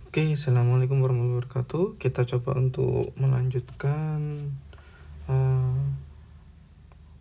Oke, assalamualaikum warahmatullahi wabarakatuh. Kita coba untuk melanjutkan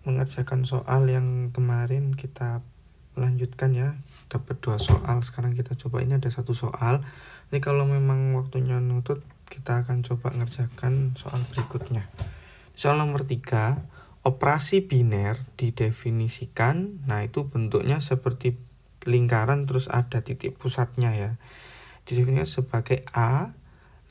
mengerjakan soal yang kemarin kita lanjutkan ya. Dapat 2 soal. Sekarang kita coba, ini ada 1 soal. Ini kalau memang waktunya nutut, kita akan coba mengerjakan soal berikutnya. Soal nomor 3, operasi biner didefinisikan. Nah, itu bentuknya seperti lingkaran terus ada titik pusatnya ya. Didefinisikan sebagai A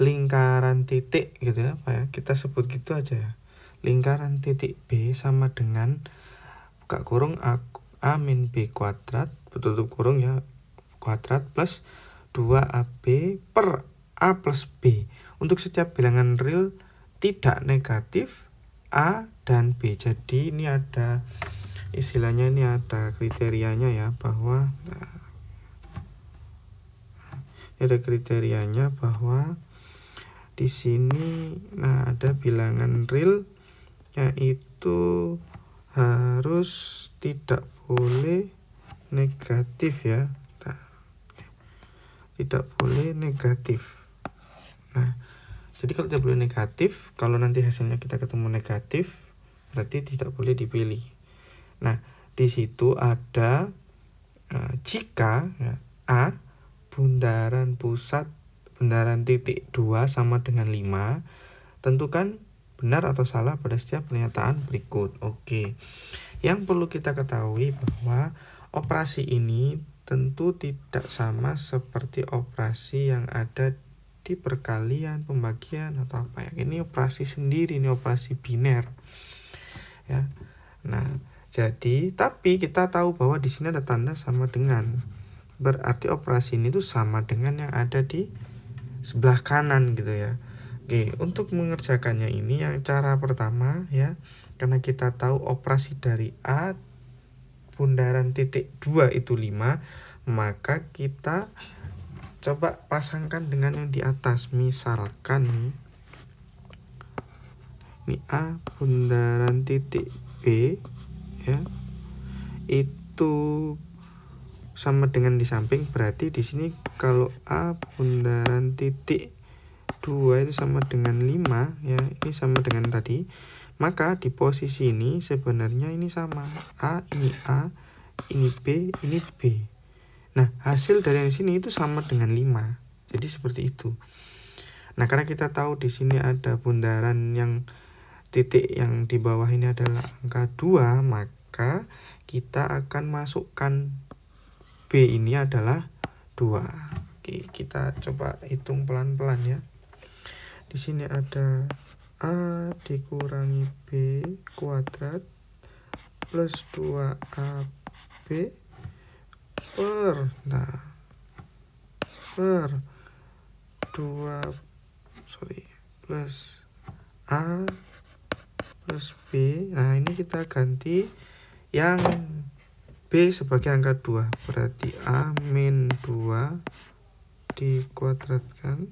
lingkaran titik gitu ya, apa ya, kita sebut gitu aja ya. Lingkaran titik B sama dengan buka kurung A min B kuadrat, tutup kurung ya, kuadrat plus 2AB per A plus B untuk setiap bilangan real tidak negatif A dan B. Jadi ini ada istilahnya, ini ada kriterianya ya, bahwa ada kriterianya bahwa di sini ada bilangan real yaitu harus tidak boleh negatif ya. Tidak boleh negatif. Jadi kalau tidak boleh negatif, kalau nanti hasilnya kita ketemu negatif, berarti tidak boleh dipilih. Nah, di situ ada jika ya, A bundaran pusat bundaran titik 2 sama dengan 5, tentukan benar atau salah pada setiap pernyataan berikut. Oke. Yang perlu kita ketahui bahwa operasi ini tentu tidak sama seperti operasi yang ada di perkalian, pembagian atau apa ya. Ini operasi sendiri, ini operasi biner. Ya. Nah, jadi tapi kita tahu bahwa di sini ada tanda sama dengan. Berarti operasi ini tuh sama dengan yang ada di sebelah kanan gitu ya. Oke, untuk mengerjakannya ini yang cara pertama ya, karena kita tahu operasi dari A bundaran titik 2 itu 5, maka kita coba pasangkan dengan yang di atas. Misalkan ini A bundaran titik B ya, itu sama dengan di samping, berarti di sini kalau A bundaran titik 2 itu sama dengan 5 ya, ini sama dengan tadi, maka di posisi ini sebenarnya ini sama. A, ini B, ini B. Nah, hasil dari yang sini itu sama dengan 5. Jadi seperti itu. Nah, karena kita tahu di sini ada bundaran yang titik yang di bawah ini adalah angka 2, maka kita akan masukkan B ini adalah 2. Oke, kita coba hitung pelan-pelan ya. Di sini ada A dikurangi B kuadrat plus 2AB per 2 plus A plus B. Nah, ini kita ganti yang B sebagai angka 2, berarti A min 2 dikuadratkan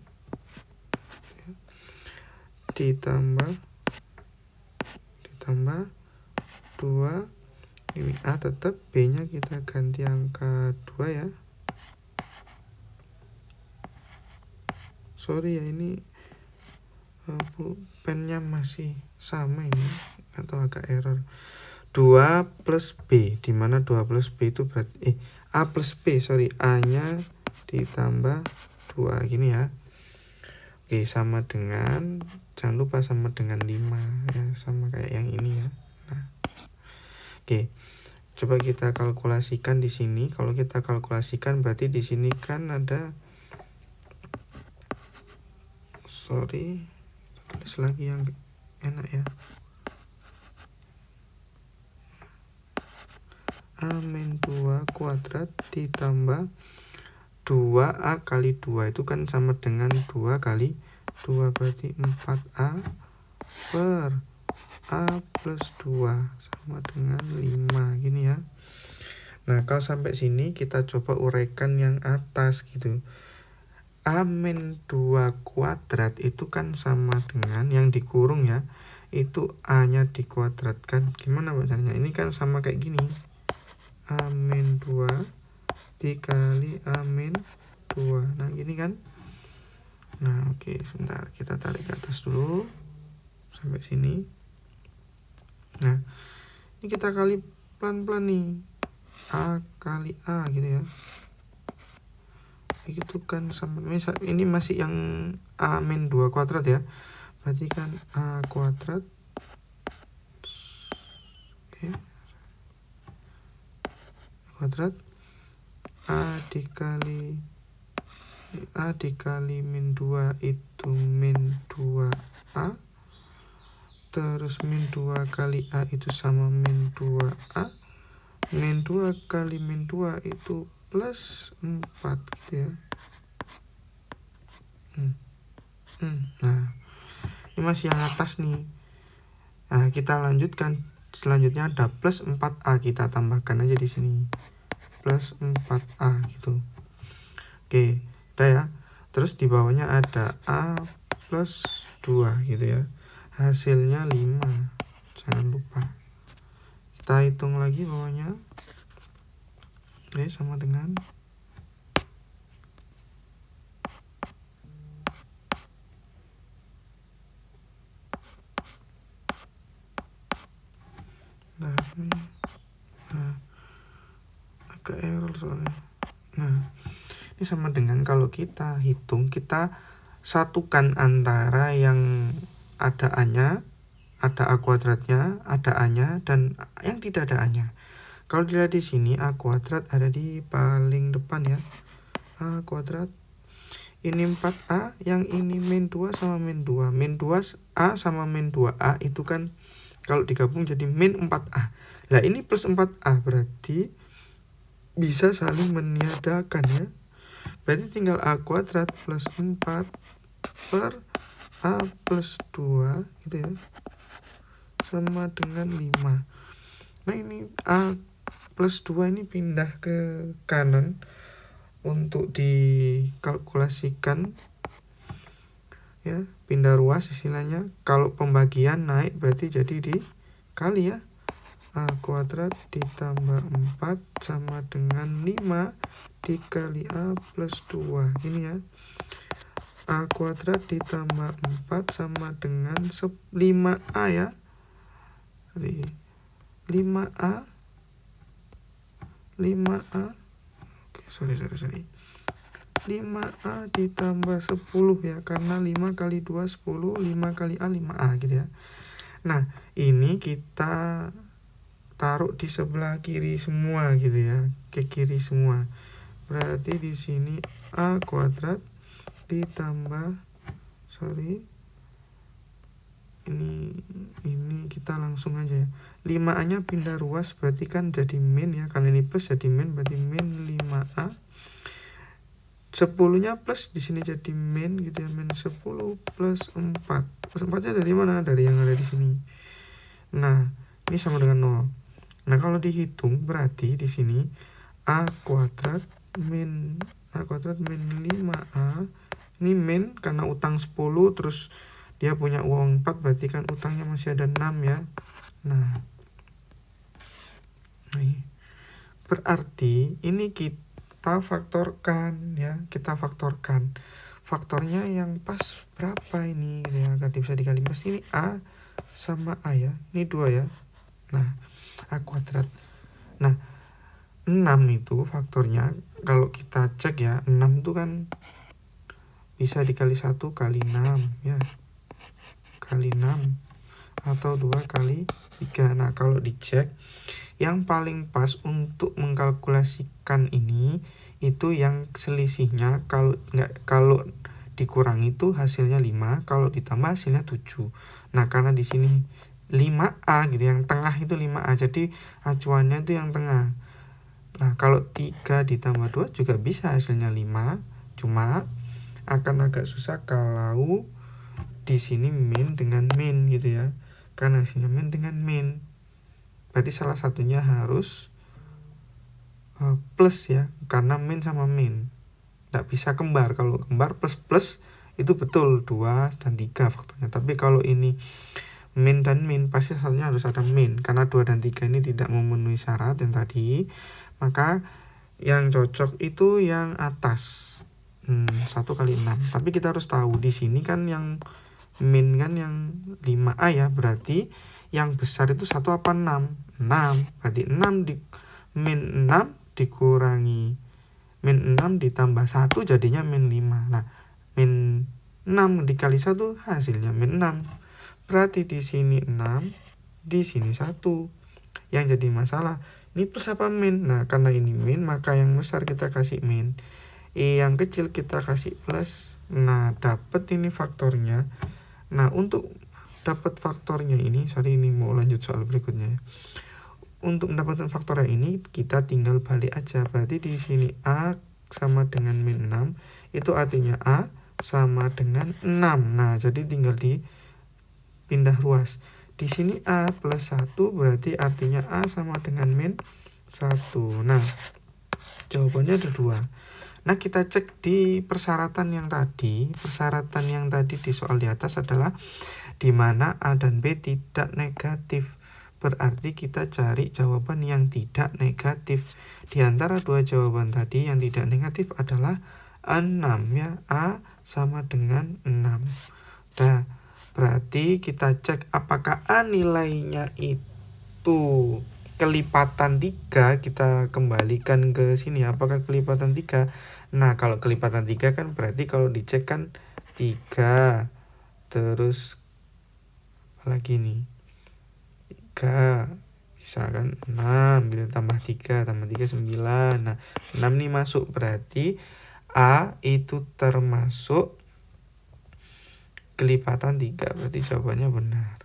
ditambah 2, ini A tetap, B nya kita ganti angka 2 ya. Sorry ya, ini pennya masih sama ini atau agak error. 2 plus B, dimana 2 plus B itu berarti A plus B, A nya ditambah 2 gini ya. Oke, sama dengan, jangan lupa sama dengan 5 ya, sama kayak yang ini ya. Nah, oke, coba kita kalkulasikan di sini. Kalau kita kalkulasikan berarti di sini kan ada, tulis lagi yang enak ya. A min 2 kuadrat ditambah 2A kali 2 itu kan sama dengan 2 kali 2, berarti 4A per A plus 2 sama dengan 5 gini ya. Nah, kalau sampai sini kita coba uraikan yang atas gitu. A min 2 kuadrat itu kan sama dengan yang dikurung ya, itu A nya dikuadratkan. Gimana bacanya? Ini kan sama kayak gini, A min 2 dikali A min 2. Nah, gini kan. Nah oke, sebentar kita tarik ke atas dulu sampai sini. Nah ini kita kali pelan-pelan nih, A kali A gitu ya. Itu kan sama, misal ini masih yang A min 2 kuadrat ya, berarti kan A kuadrat, oke, kuadrat A dikali min 2 itu min 2A, terus min 2 kali A itu sama min 2A, min 2 kali min 2 itu plus 4 gitu ya. Nah ini masih yang atas nih. Nah kita lanjutkan, selanjutnya ada plus 4A, kita tambahkan aja di sini plus 4A gitu. Oke, udah ya. Terus di bawahnya ada A plus 2 gitu ya. Hasilnya 5. Jangan lupa. Kita hitung lagi bawahnya. Oke, sama dengan agak error soalnya. Nah ini sama dengan kalau kita hitung, kita satukan antara yang ada A-nya, ada A kuadratnya, ada A-nya, dan yang tidak ada A-nya. Kalau dilihat di sini A kuadrat ada di paling depan ya. A kuadrat. Ini 4A, yang ini min 2 sama min 2. Min 2A sama min 2A itu kan kalau digabung jadi min 4A. Nah ini plus 4A, berarti bisa saling meniadakan ya. Berarti tinggal A kuadrat plus 4 per A plus 2 gitu ya, sama dengan 5. Nah ini A plus 2 ini pindah ke kanan untuk dikalkulasikan ya, pindah ruas istilahnya. Kalau pembagian naik berarti jadi dikali ya. A kuadrat ditambah 4 sama dengan 5 dikali A plus 2 ini ya. A kuadrat ditambah 4 sama dengan 5A ya. Jadi 5A oke, sorry 5A ditambah 10 ya, karena 5 kali 2 10, 5 kali A 5A gitu ya. Nah ini kita taruh di sebelah kiri semua gitu ya, ke kiri semua. Berarti di sini A kuadrat ditambah ini kita langsung aja ya. 5A nya pindah ruas berarti kan jadi min ya, karena ini plus jadi min, berarti min 5A. 10 nya plus di sini jadi min gitu ya, min 10 plus 4. Plus 4 nya dari mana? Dari yang ada di sini. Nah ini sama dengan 0. Nah kalau dihitung berarti di sini A kuadrat min 5A, ini min karena utang 10, terus dia punya uang 4, berarti kan utangnya masih ada 6 ya. Nah berarti ini kita faktorkan ya, faktornya yang pas berapa ini ya, tadi bisa dikali mas, ini A sama A ya, ini 2 ya. Nah A kuadrat, nah 6 itu faktornya kalau kita cek ya, 6 itu kan bisa dikali 1 kali 6 ya, kali 6 atau 2 kali 3. Nah kalau dicek yang paling pas untuk mengkalkulasikan ini itu yang selisihnya kalau dikurangi itu hasilnya 5, kalau ditambah hasilnya 7. Nah karena di sini 5A gitu, yang tengah itu 5A, jadi acuannya itu yang tengah. Nah kalau 3 ditambah 2 juga bisa hasilnya 5, cuma akan agak susah kalau di sini min dengan min gitu ya, karena hasilnya min dengan min, berarti salah satunya harus plus ya, karena min sama min tidak bisa kembar. Kalau kembar plus plus itu betul 2 dan 3 faktornya, tapi kalau ini min dan min pasti satunya harus ada min, karena 2 dan 3 ini tidak memenuhi syarat yang tadi. Maka yang cocok itu yang atas 1 kali 6. Tapi kita harus tahu di sini kan yang min kan yang 5A ya, berarti yang besar itu 1 apa 6? 6. Berarti 6 di min 6 dikurangi min 6 ditambah 1 jadinya min 5. Nah, min 6 dikali 1 hasilnya min 6. Berarti di sini 6, di sini 1. Yang jadi masalah, ini plus apa min? Nah, karena ini min, maka yang besar kita kasih min. Yang kecil kita kasih plus. Nah, dapat ini faktornya. Nah, untuk dapat faktornya ini, ini mau lanjut soal berikutnya. Untuk mendapatkan faktornya ini, kita tinggal balik aja. Berarti di sini A sama dengan min 6, itu artinya A sama dengan 6. Nah, jadi tinggal dipindah ruas. Di sini A plus 1, berarti artinya A sama dengan min 1. Nah, jawabannya ada 2. Nah, kita cek di persyaratan yang tadi. Persyaratan yang tadi di soal di atas adalah di mana A dan B tidak negatif. Berarti kita cari jawaban yang tidak negatif. Di antara 2 jawaban tadi yang tidak negatif adalah 6 ya. A sama dengan 6. Nah, berarti kita cek apakah A nilainya itu kelipatan 3, kita kembalikan ke sini. Apakah kelipatan 3? Nah, kalau kelipatan 3 kan berarti kalau dicek kan 3. Terus apalagi nih? 3. Bisa kan 6, gitu, tambah 3 9. Nah, 6 nih masuk, berarti A itu termasuk kelipatan 3. Berarti jawabannya benar.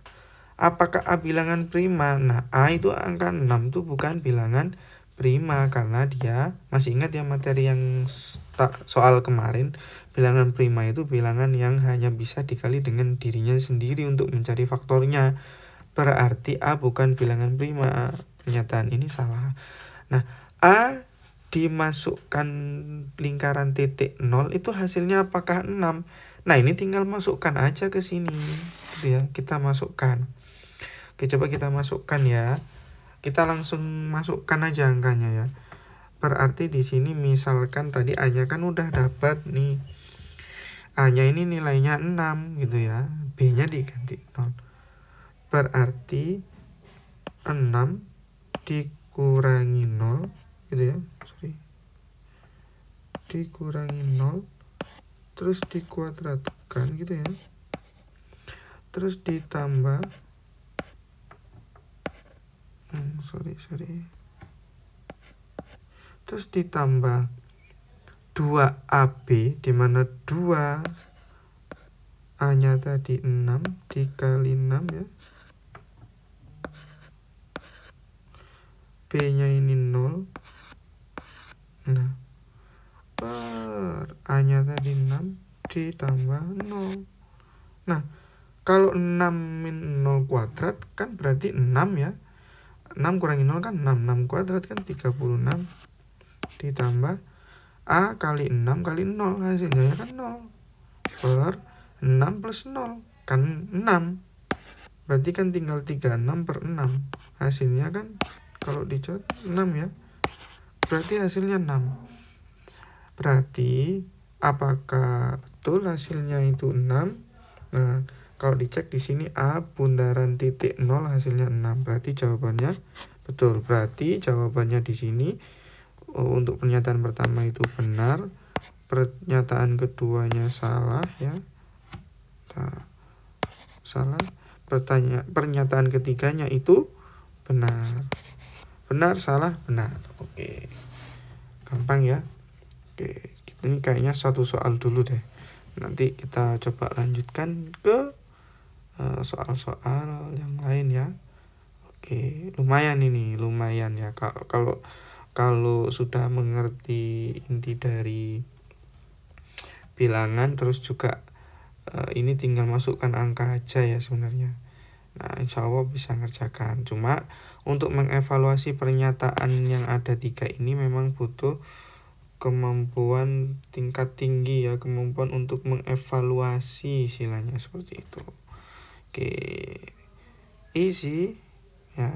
Apakah A bilangan prima? Nah, A itu angka 6 tuh bukan bilangan prima, karena dia, masih ingat ya materi yang soal kemarin, bilangan prima itu bilangan yang hanya bisa dikali dengan dirinya sendiri untuk mencari faktornya. Berarti A bukan bilangan prima. Pernyataan ini salah. Nah, A dimasukkan lingkaran titik 0 itu hasilnya apakah 6? Nah, ini tinggal masukkan aja ke sini, gitu ya. Kita masukkan. Oke, coba kita masukkan ya. Kita langsung masukkan aja angkanya ya. Berarti di sini misalkan tadi A-nya kan udah dapat nih. A-nya ini nilainya 6 gitu ya. B-nya diganti 0. Berarti 6 dikurangi 0 gitu ya. Dikurangi 0 terus dikuadratkan gitu ya. Terus ditambah terus ditambah 2AB, di mana 2 A-nya tadi 6 dikali 6 ya. B-nya ini 0. Nah, per A-nya tadi 6 ditambah 0. Nah, kalau 6 min 0 kuadrat kan berarti 6 ya. 6 kurangi 0 kan 6. 6 kuadrat kan 36. Ditambah A kali 6 kali 0. Hasilnya kan 0. Per 6 plus 0. Kan 6. Berarti kan tinggal 36 per 6. Hasilnya kan kalau dicat 6 ya. Berarti hasilnya 6. Berarti apakah betul hasilnya itu 6? Nah, kalau dicek di sini A bundaran titik 0 hasilnya 6. Berarti jawabannya betul. Berarti jawabannya di sini untuk pernyataan pertama itu benar, pernyataan keduanya salah ya. Salah. Pernyataan ketiganya itu benar. Benar, salah, benar. Oke. Gampang ya. Oke, ini kayaknya satu soal dulu deh. Nanti kita coba lanjutkan ke soal-soal yang lain ya. Oke, lumayan ya. Kalau sudah mengerti inti dari bilangan, terus juga ini tinggal masukkan angka aja ya sebenarnya. Nah, insya Allah bisa ngerjakan. Cuma untuk mengevaluasi pernyataan yang ada 3 ini memang butuh kemampuan tingkat tinggi ya, kemampuan untuk mengevaluasi istilahnya seperti itu. Oke, easy ya.